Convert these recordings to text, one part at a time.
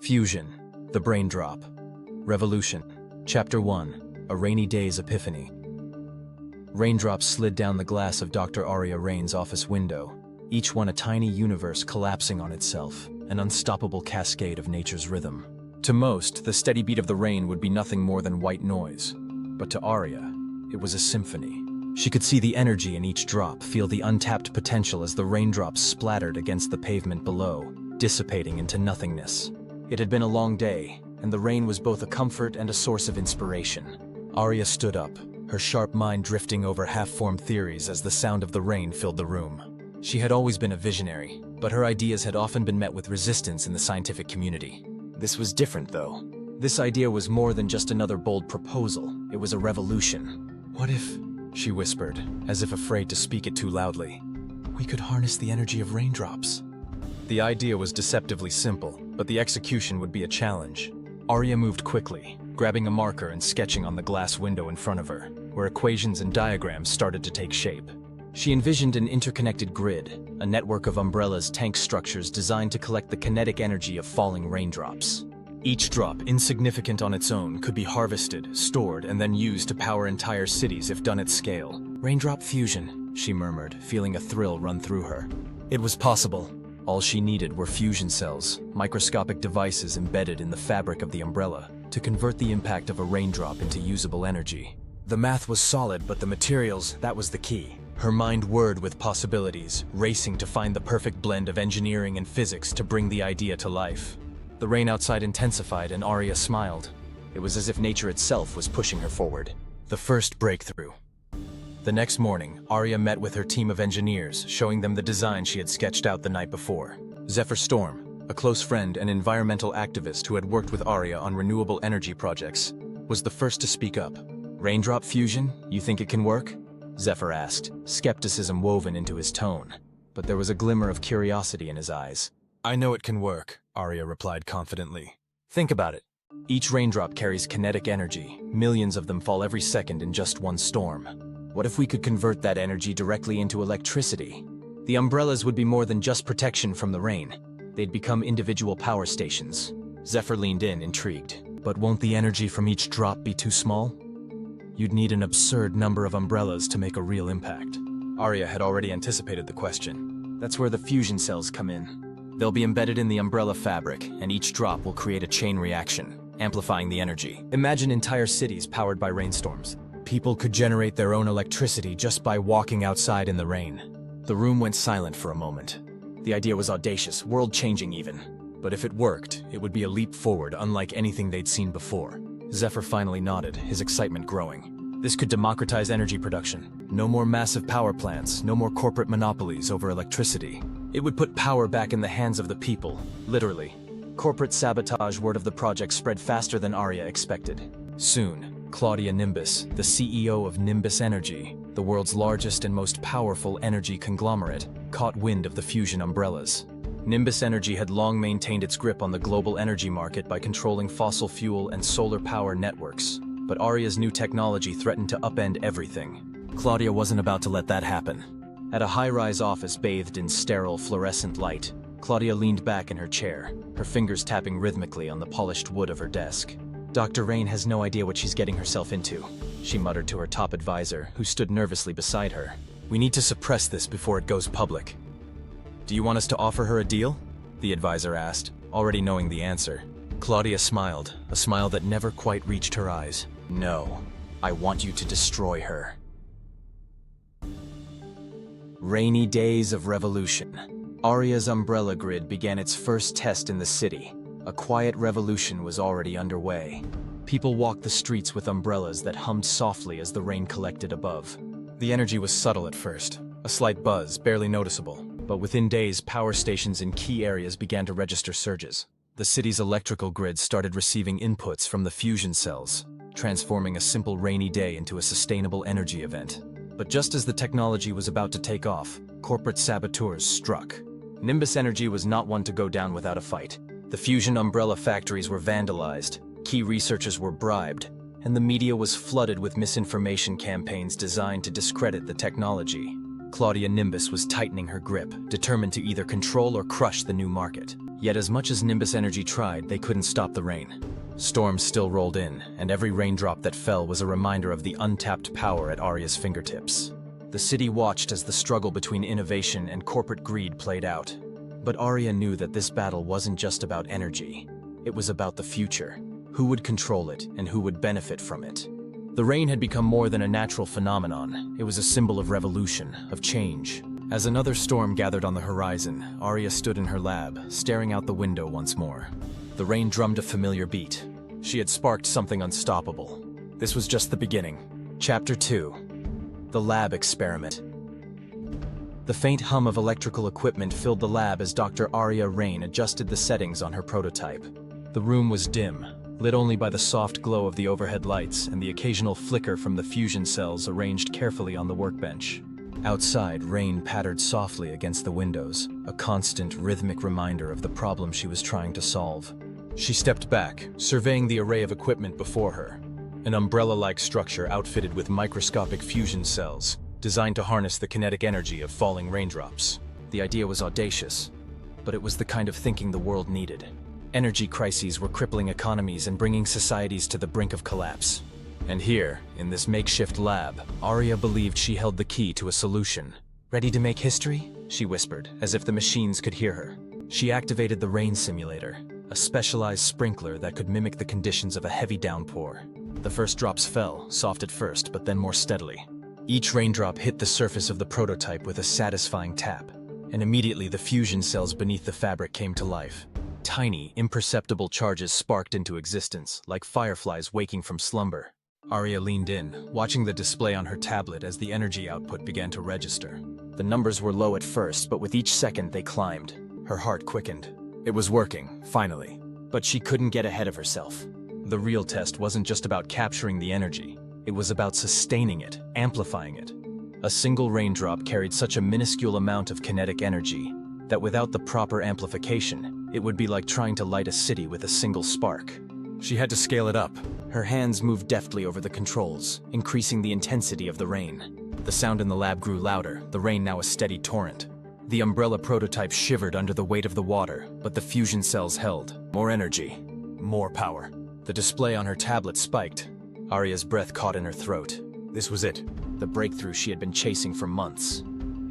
Fusion, The Brain Drop, Revolution, Chapter 1, A Rainy Day's Epiphany. Raindrops slid down the glass of Dr. Arya Rain's office window, each one a tiny universe collapsing on itself, an unstoppable cascade of nature's rhythm. To most, the steady beat of the rain would be nothing more than white noise, but to Arya, it was a symphony. She could see the energy in each drop, feel the untapped potential as the raindrops splattered against the pavement below, dissipating into nothingness. It had been a long day, and the rain was both a comfort and a source of inspiration. Arya stood up, her sharp mind drifting over half-formed theories as the sound of the rain filled the room. She had always been a visionary, but her ideas had often been met with resistance in the scientific community. This was different, though. This idea was more than just another bold proposal. It was a revolution. "What if," she whispered, as if afraid to speak it too loudly, "we could harness the energy of raindrops?" The idea was deceptively simple, but the execution would be a challenge. Arya moved quickly, grabbing a marker and sketching on the glass window in front of her, where equations and diagrams started to take shape. She envisioned an interconnected grid, a network of umbrellas tank structures designed to collect the kinetic energy of falling raindrops. Each drop, insignificant on its own, could be harvested, stored, and then used to power entire cities if done at scale. "Raindrop fusion," she murmured, feeling a thrill run through her. It was possible. All she needed were fusion cells, microscopic devices embedded in the fabric of the umbrella, to convert the impact of a raindrop into usable energy. The math was solid, but the materials, that was the key. Her mind whirred with possibilities, racing to find the perfect blend of engineering and physics to bring the idea to life. The rain outside intensified and Arya smiled. It was as if nature itself was pushing her forward. The first breakthrough. The next morning, Arya met with her team of engineers, showing them the design she had sketched out the night before. Zephyr Storm, a close friend and environmental activist who had worked with Arya on renewable energy projects, was the first to speak up. "Raindrop fusion? You think it can work?" Zephyr asked, skepticism woven into his tone. But there was a glimmer of curiosity in his eyes. "I know it can work," Arya replied confidently. "Think about it. Each raindrop carries kinetic energy. Millions of them fall every second in just one storm. What if we could convert that energy directly into electricity? The umbrellas would be more than just protection from the rain. They'd become individual power stations." Zephyr leaned in, intrigued. "But won't the energy from each drop be too small? You'd need an absurd number of umbrellas to make a real impact." Arya had already anticipated the question. "That's where the fusion cells come in. They'll be embedded in the umbrella fabric, and each drop will create a chain reaction, amplifying the energy. Imagine entire cities powered by rainstorms. People could generate their own electricity just by walking outside in the rain." The room went silent for a moment. The idea was audacious, world-changing even. But if it worked, it would be a leap forward unlike anything they'd seen before. Zephyr finally nodded, his excitement growing. This could democratize energy production. No more massive power plants, no more corporate monopolies over electricity. It would put power back in the hands of the people, literally. Corporate sabotage word of the project spread faster than Arya expected. Soon, Claudia Nimbus, the CEO of Nimbus Energy, the world's largest and most powerful energy conglomerate, caught wind of the fusion umbrellas. Nimbus Energy had long maintained its grip on the global energy market by controlling fossil fuel and solar power networks. But Arya's new technology threatened to upend everything. Claudia wasn't about to let that happen. At a high-rise office bathed in sterile fluorescent light, Claudia leaned back in her chair, her fingers tapping rhythmically on the polished wood of her desk. "Dr. Rain has no idea what she's getting herself into," she muttered to her top advisor, who stood nervously beside her. "We need to suppress this before it goes public." "Do you want us to offer her a deal?" the advisor asked, already knowing the answer. Claudia smiled, a smile that never quite reached her eyes. "No, I want you to destroy her." Rainy days of revolution. Arya's umbrella grid began its first test in the city. A quiet revolution was already underway. People walked the streets with umbrellas that hummed softly as the rain collected above. The energy was subtle at first, a slight buzz, barely noticeable. But within days, power stations in key areas began to register surges. The city's electrical grid started receiving inputs from the fusion cells, transforming a simple rainy day into a sustainable energy event. But just as the technology was about to take off, corporate saboteurs struck. Nimbus Energy was not one to go down without a fight. The fusion umbrella factories were vandalized, key researchers were bribed, and the media was flooded with misinformation campaigns designed to discredit the technology. Claudia Nimbus was tightening her grip, determined to either control or crush the new market. Yet as much as Nimbus Energy tried, they couldn't stop the rain. Storms still rolled in, and every raindrop that fell was a reminder of the untapped power at Arya's fingertips. The city watched as the struggle between innovation and corporate greed played out. But Arya knew that this battle wasn't just about energy. It was about the future. Who would control it, and who would benefit from it? The rain had become more than a natural phenomenon. It was a symbol of revolution, of change. As another storm gathered on the horizon, Arya stood in her lab, staring out the window once more. The rain drummed a familiar beat. She had sparked something unstoppable. This was just the beginning. Chapter 2. The Lab Experiment. The faint hum of electrical equipment filled the lab as Dr. Arya Rain adjusted the settings on her prototype. The room was dim, lit only by the soft glow of the overhead lights and the occasional flicker from the fusion cells arranged carefully on the workbench. Outside, rain pattered softly against the windows, a constant, rhythmic reminder of the problem she was trying to solve. She stepped back, surveying the array of equipment before her. An umbrella-like structure outfitted with microscopic fusion cells, designed to harness the kinetic energy of falling raindrops. The idea was audacious, but it was the kind of thinking the world needed. Energy crises were crippling economies and bringing societies to the brink of collapse. And here, in this makeshift lab, Arya believed she held the key to a solution. "Ready to make history?" she whispered, as if the machines could hear her. She activated the rain simulator, a specialized sprinkler that could mimic the conditions of a heavy downpour. The first drops fell, soft at first, but then more steadily. Each raindrop hit the surface of the prototype with a satisfying tap, and immediately the fusion cells beneath the fabric came to life. Tiny, imperceptible charges sparked into existence, like fireflies waking from slumber. Arya leaned in, watching the display on her tablet as the energy output began to register. The numbers were low at first, but with each second they climbed. Her heart quickened. It was working, finally. But she couldn't get ahead of herself. The real test wasn't just about capturing the energy. It was about sustaining it, amplifying it. A single raindrop carried such a minuscule amount of kinetic energy that without the proper amplification, it would be like trying to light a city with a single spark. She had to scale it up. Her hands moved deftly over the controls, increasing the intensity of the rain. The sound in the lab grew louder, the rain now a steady torrent. The umbrella prototype shivered under the weight of the water, but the fusion cells held. More energy, more power. The display on her tablet spiked. Arya's breath caught in her throat. This was it, the breakthrough she had been chasing for months.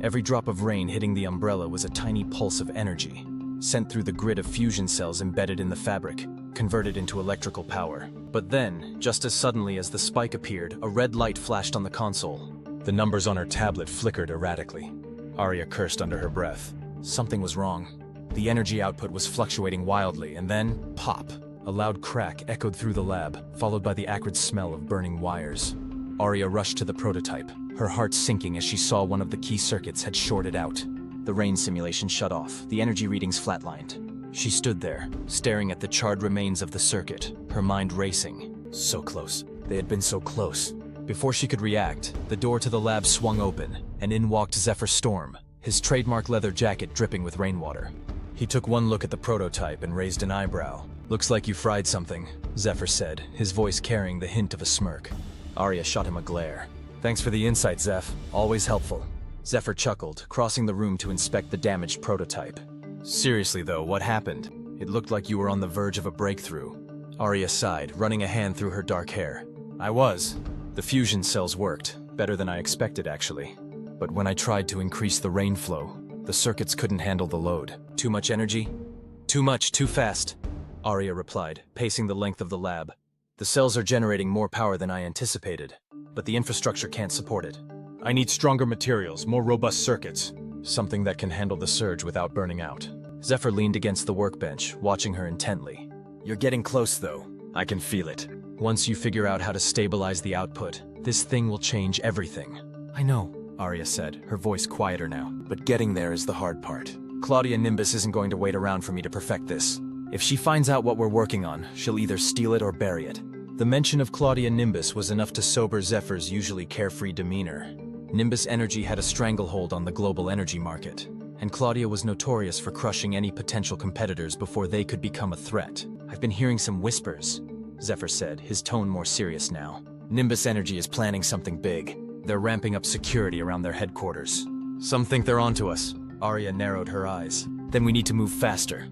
Every drop of rain hitting the umbrella was a tiny pulse of energy, sent through the grid of fusion cells embedded in the fabric, converted into electrical power. But then, just as suddenly as the spike appeared, a red light flashed on the console. The numbers on her tablet flickered erratically. Arya cursed under her breath. Something was wrong. The energy output was fluctuating wildly, and then, pop! A loud crack echoed through the lab, followed by the acrid smell of burning wires. Arya rushed to the prototype, her heart sinking as she saw one of the key circuits had shorted out. The rain simulation shut off, the energy readings flatlined. She stood there, staring at the charred remains of the circuit, her mind racing. So close. They had been so close. Before she could react, the door to the lab swung open, and in walked Zephyr Storm, his trademark leather jacket dripping with rainwater. He took one look at the prototype and raised an eyebrow. "Looks like you fried something," Zephyr said, his voice carrying the hint of a smirk. Arya shot him a glare. "Thanks for the insight, Zeph. Always helpful." Zephyr chuckled, crossing the room to inspect the damaged prototype. "Seriously though, what happened? It looked like you were on the verge of a breakthrough." Arya sighed, running a hand through her dark hair. "I was. The fusion cells worked, better than I expected actually. But when I tried to increase the rain flow, the circuits couldn't handle the load. Too much energy? Too much, too fast," Arya replied, pacing the length of the lab. "The cells are generating more power than I anticipated, but the infrastructure can't support it. I need stronger materials, more robust circuits, something that can handle the surge without burning out." Zephyr leaned against the workbench, watching her intently. "You're getting close though. I can feel it. Once you figure out how to stabilize the output, this thing will change everything." "I know," Arya said, her voice quieter now. "But getting there is the hard part. Claudia Nimbus isn't going to wait around for me to perfect this. If she finds out what we're working on, she'll either steal it or bury it." The mention of Claudia Nimbus was enough to sober Zephyr's usually carefree demeanor. Nimbus Energy had a stranglehold on the global energy market, and Claudia was notorious for crushing any potential competitors before they could become a threat. "I've been hearing some whispers," Zephyr said, his tone more serious now. "Nimbus Energy is planning something big. They're ramping up security around their headquarters. Some think they're onto us." Arya narrowed her eyes. "Then we need to move faster."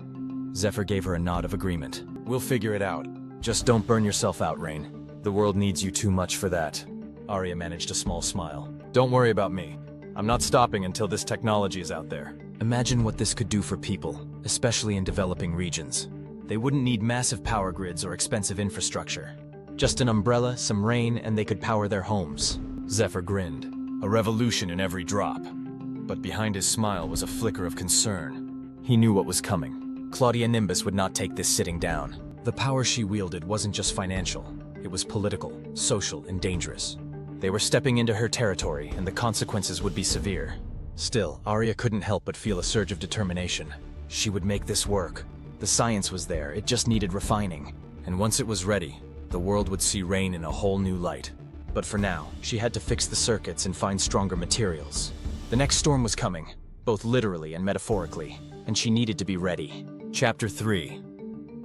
Zephyr gave her a nod of agreement. We'll figure it out. Just don't burn yourself out, Rain. The world needs you too much for that. Arya managed a small smile. Don't worry about me. I'm not stopping until this technology is out there. Imagine what this could do for people, especially in developing regions. They wouldn't need massive power grids or expensive infrastructure. Just an umbrella, some rain, and they could power their homes. Zephyr grinned. A revolution in every drop. But behind his smile was a flicker of concern. He knew what was coming. Claudia Nimbus would not take this sitting down. The power she wielded wasn't just financial. It was political, social, and dangerous. They were stepping into her territory, and the consequences would be severe. Still, Arya couldn't help but feel a surge of determination. She would make this work. The science was there, it just needed refining. And once it was ready, the world would see Rain in a whole new light. But for now, she had to fix the circuits and find stronger materials. The next storm was coming, both literally and metaphorically, and she needed to be ready. Chapter 3.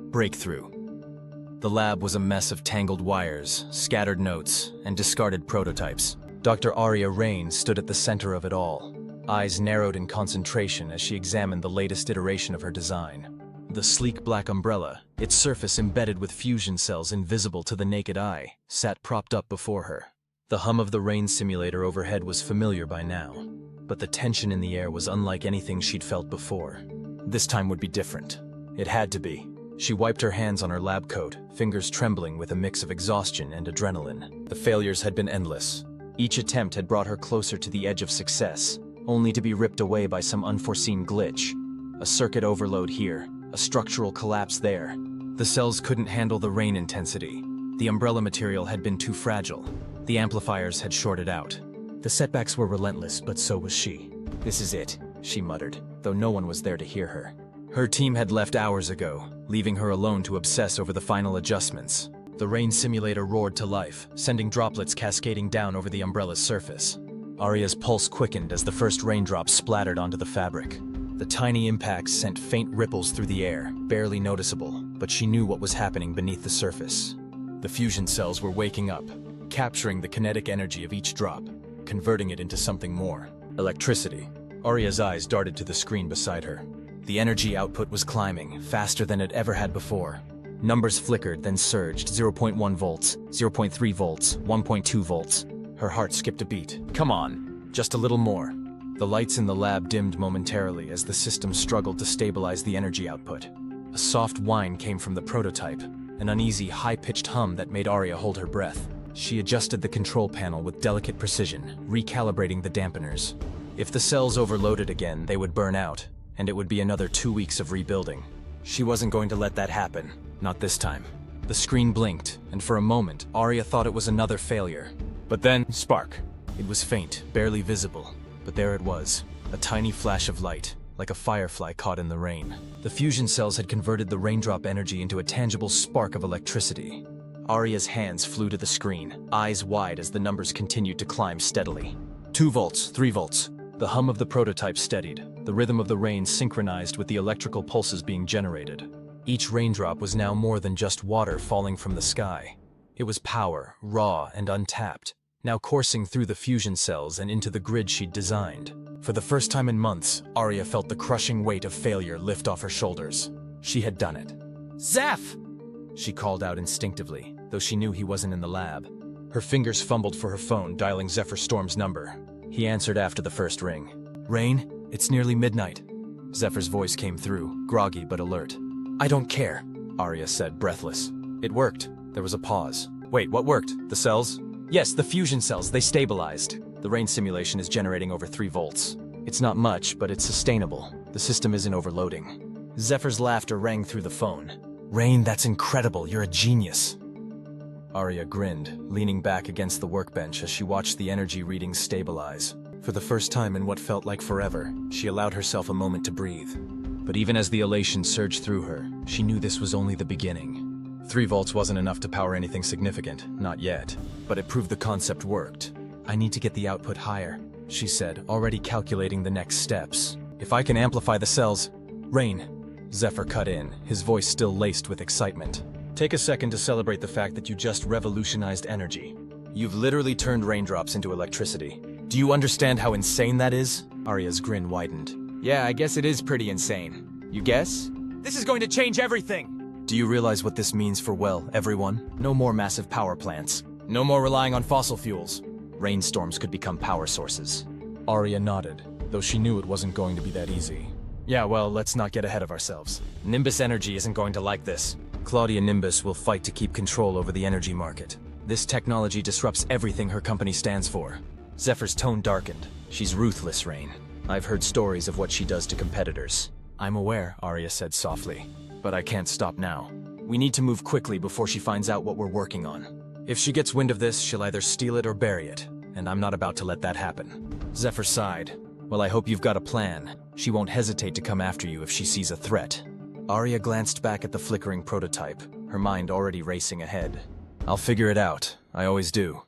Breakthrough. The lab was a mess of tangled wires, scattered notes, and discarded prototypes. Dr. Arya Rain stood at the center of it all, eyes narrowed in concentration as she examined the latest iteration of her design. The sleek black umbrella, its surface embedded with fusion cells invisible to the naked eye, sat propped up before her. The hum of the Rain simulator overhead was familiar by now, but the tension in the air was unlike anything she'd felt before. This time would be different. It had to be. She wiped her hands on her lab coat, fingers trembling with a mix of exhaustion and adrenaline. The failures had been endless. Each attempt had brought her closer to the edge of success, only to be ripped away by some unforeseen glitch. A circuit overload here, a structural collapse there. The cells couldn't handle the Rain intensity. The umbrella material had been too fragile. The amplifiers had shorted out. The setbacks were relentless, but so was she. This is it, she muttered, though no one was there to hear her. Her team had left hours ago, leaving her alone to obsess over the final adjustments. The Rain simulator roared to life, sending droplets cascading down over the umbrella's surface. Arya's pulse quickened as the first raindrops splattered onto the fabric. The tiny impacts sent faint ripples through the air, barely noticeable, but she knew what was happening beneath the surface. The fusion cells were waking up, capturing the kinetic energy of each drop, converting it into something more. Electricity. Arya's eyes darted to the screen beside her. The energy output was climbing, faster than it ever had before. Numbers flickered, then surged, 0.1 volts, 0.3 volts, 1.2 volts. Her heart skipped a beat. Come on, just a little more. The lights in the lab dimmed momentarily as the system struggled to stabilize the energy output. A soft whine came from the prototype, an uneasy, high-pitched hum that made Arya hold her breath. She adjusted the control panel with delicate precision, recalibrating the dampeners. If the cells overloaded again, they would burn out, and it would be another 2 weeks of rebuilding. She wasn't going to let that happen, not this time. The screen blinked, and for a moment, Arya thought it was another failure. But then, spark. It was faint, barely visible, but there it was, a tiny flash of light, like a firefly caught in the rain. The fusion cells had converted the raindrop energy into a tangible spark of electricity. Arya's hands flew to the screen, eyes wide as the numbers continued to climb steadily. 2 volts, 3 volts. The hum of the prototype steadied, the rhythm of the rain synchronized with the electrical pulses being generated. Each raindrop was now more than just water falling from the sky. It was power, raw and untapped, now coursing through the fusion cells and into the grid she'd designed. For the first time in months, Arya felt the crushing weight of failure lift off her shoulders. She had done it. Zeph! She called out instinctively, though she knew he wasn't in the lab. Her fingers fumbled for her phone, dialing Zephyr Storm's number. He answered after the first ring. Rain, it's nearly midnight. Zephyr's voice came through, groggy but alert. I don't care, Arya said, breathless. It worked. There was a pause. Wait, what worked? The cells? Yes, the fusion cells, they stabilized. The Rain simulation is generating over 3 volts. It's not much, but it's sustainable. The system isn't overloading. Zephyr's laughter rang through the phone. Rain, that's incredible. You're a genius. Arya grinned, leaning back against the workbench as she watched the energy readings stabilize. For the first time in what felt like forever, she allowed herself a moment to breathe. But even as the elation surged through her, she knew this was only the beginning. 3 volts wasn't enough to power anything significant, not yet. But it proved the concept worked. I need to get the output higher, she said, already calculating the next steps. If I can amplify the cells... Rain. Zephyr cut in, his voice still laced with excitement. Take a second to celebrate the fact that you just revolutionized energy. You've literally turned raindrops into electricity. Do you understand how insane that is? Arya's grin widened. Yeah, I guess it is pretty insane. You guess? This is going to change everything! Do you realize what this means for, well, everyone? No more massive power plants. No more relying on fossil fuels. Rainstorms could become power sources. Arya nodded, though she knew it wasn't going to be that easy. Yeah, well, let's not get ahead of ourselves. Nimbus Energy isn't going to like this. Claudia Nimbus will fight to keep control over the energy market. This technology disrupts everything her company stands for. Zephyr's tone darkened. She's ruthless, Rain. I've heard stories of what she does to competitors. I'm aware, Arya said softly. But I can't stop now. We need to move quickly before she finds out what we're working on. If she gets wind of this, she'll either steal it or bury it, and I'm not about to let that happen. Zephyr sighed. Well, I hope you've got a plan. She won't hesitate to come after you if she sees a threat. Arya glanced back at the flickering prototype, her mind already racing ahead. I'll figure it out. I always do.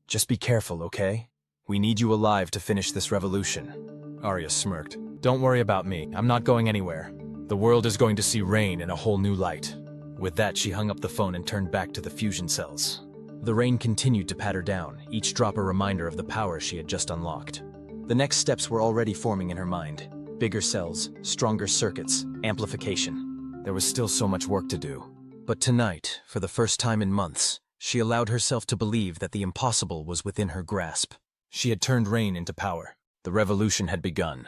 Just be careful, okay? We need you alive to finish this revolution. Arya smirked. Don't worry about me. I'm not going anywhere. The world is going to see Rain in a whole new light. With that, she hung up the phone and turned back to the fusion cells. The rain continued to patter down, each drop a reminder of the power she had just unlocked. The next steps were already forming in her mind. Bigger cells, stronger circuits, amplification. There was still so much work to do. But tonight, for the first time in months, she allowed herself to believe that the impossible was within her grasp. She had turned Rain into power. The revolution had begun.